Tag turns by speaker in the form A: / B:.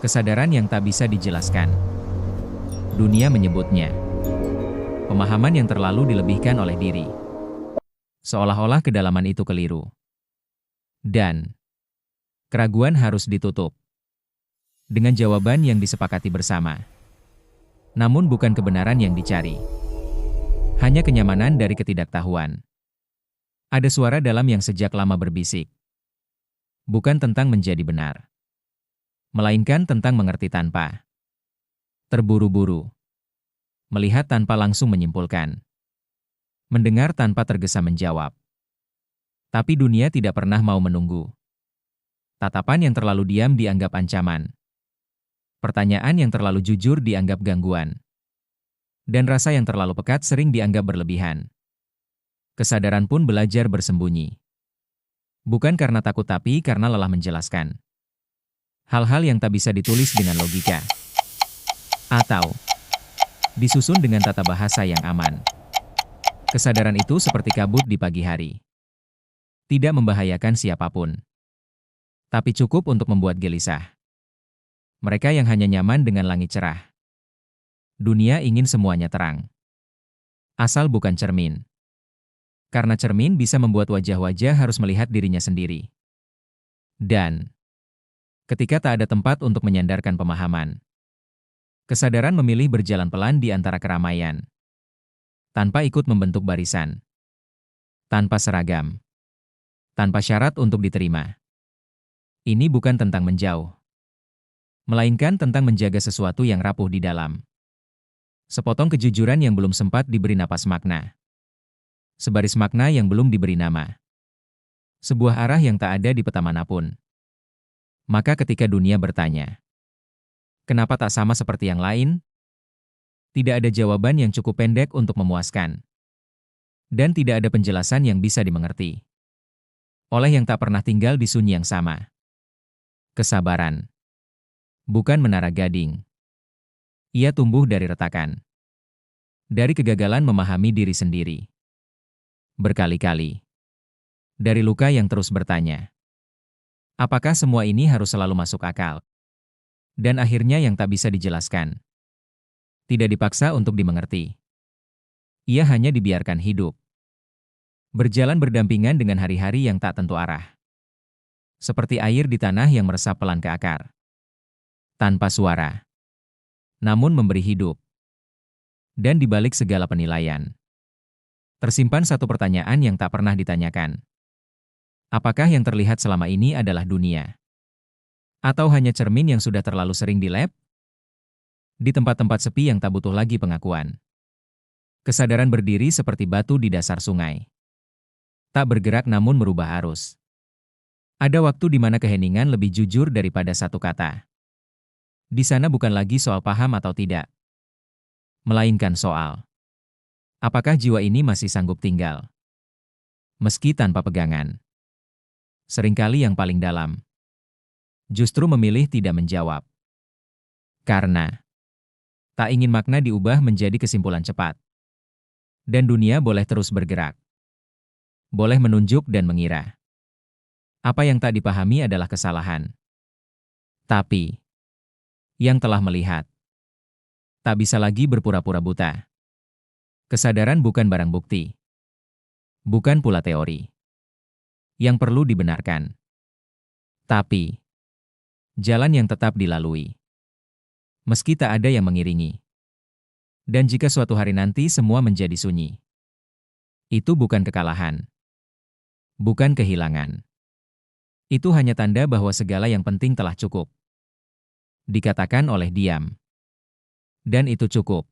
A: Kesadaran yang tak bisa dijelaskan. Dunia menyebutnya pemahaman yang terlalu dilebihkan oleh diri. Seolah-olah kedalaman itu keliru. Dan keraguan harus ditutup dengan jawaban yang disepakati bersama. Namun bukan kebenaran yang dicari. Hanya kenyamanan dari ketidaktahuan. Ada suara dalam yang sejak lama berbisik. Bukan tentang menjadi benar, melainkan tentang mengerti tanpa terburu-buru. Melihat tanpa langsung menyimpulkan. Mendengar tanpa tergesa menjawab. Tapi dunia tidak pernah mau menunggu. Tatapan yang terlalu diam dianggap ancaman. Pertanyaan yang terlalu jujur dianggap gangguan. Dan rasa yang terlalu pekat sering dianggap berlebihan. Kesadaran pun belajar bersembunyi. Bukan karena takut tapi karena lelah menjelaskan. Hal-hal yang tak bisa ditulis dengan logika. Atau disusun dengan tata bahasa yang aman. Kesadaran itu seperti kabut di pagi hari. Tidak membahayakan siapapun. Tapi cukup untuk membuat gelisah. Mereka yang hanya nyaman dengan langit cerah. Dunia ingin semuanya terang. Asal bukan cermin. Karena cermin bisa membuat wajah-wajah harus melihat dirinya sendiri. Dan ketika tak ada tempat untuk menyandarkan pemahaman, kesadaran memilih berjalan pelan di antara keramaian. Tanpa ikut membentuk barisan. Tanpa seragam. Tanpa syarat untuk diterima. Ini bukan tentang menjauh. Melainkan tentang menjaga sesuatu yang rapuh di dalam. Sepotong kejujuran yang belum sempat diberi napas makna. Sebaris makna yang belum diberi nama. Sebuah arah yang tak ada di peta manapun. Maka ketika dunia bertanya, kenapa tak sama seperti yang lain? Tidak ada jawaban yang cukup pendek untuk memuaskan. Dan tidak ada penjelasan yang bisa dimengerti. Oleh yang tak pernah tinggal di sunyi yang sama. Kesabaran. Bukan menara gading. Ia tumbuh dari retakan. Dari kegagalan memahami diri sendiri. Berkali-kali. Dari luka yang terus bertanya. Apakah semua ini harus selalu masuk akal? Dan akhirnya yang tak bisa dijelaskan. Tidak dipaksa untuk dimengerti. Ia hanya dibiarkan hidup. Berjalan berdampingan dengan hari-hari yang tak tentu arah. Seperti air di tanah yang meresap pelan ke akar. Tanpa suara. Namun memberi hidup. Dan di balik segala penilaian. Tersimpan satu pertanyaan yang tak pernah ditanyakan. Apakah yang terlihat selama ini adalah dunia? Atau hanya cermin yang sudah terlalu sering dilap? Di tempat-tempat sepi yang tak butuh lagi pengakuan. Kesadaran berdiri seperti batu di dasar sungai. Tak bergerak namun merubah arus. Ada waktu di mana keheningan lebih jujur daripada satu kata. Di sana bukan lagi soal paham atau tidak. Melainkan soal, apakah jiwa ini masih sanggup tinggal? Meski tanpa pegangan. Seringkali yang paling dalam. Justru memilih tidak menjawab. Karena tak ingin makna diubah menjadi kesimpulan cepat. Dan dunia boleh terus bergerak. Boleh menunjuk dan mengira. Apa yang tak dipahami adalah kesalahan. Tapi yang telah melihat tak bisa lagi berpura-pura buta. Kesadaran bukan barang bukti. Bukan pula teori. Yang perlu dibenarkan. Tapi jalan yang tetap dilalui. Meski tak ada yang mengiringi. Dan jika suatu hari nanti semua menjadi sunyi. Itu bukan kekalahan. Bukan kehilangan. Itu hanya tanda bahwa segala yang penting telah cukup. Dikatakan oleh diam. Dan itu cukup.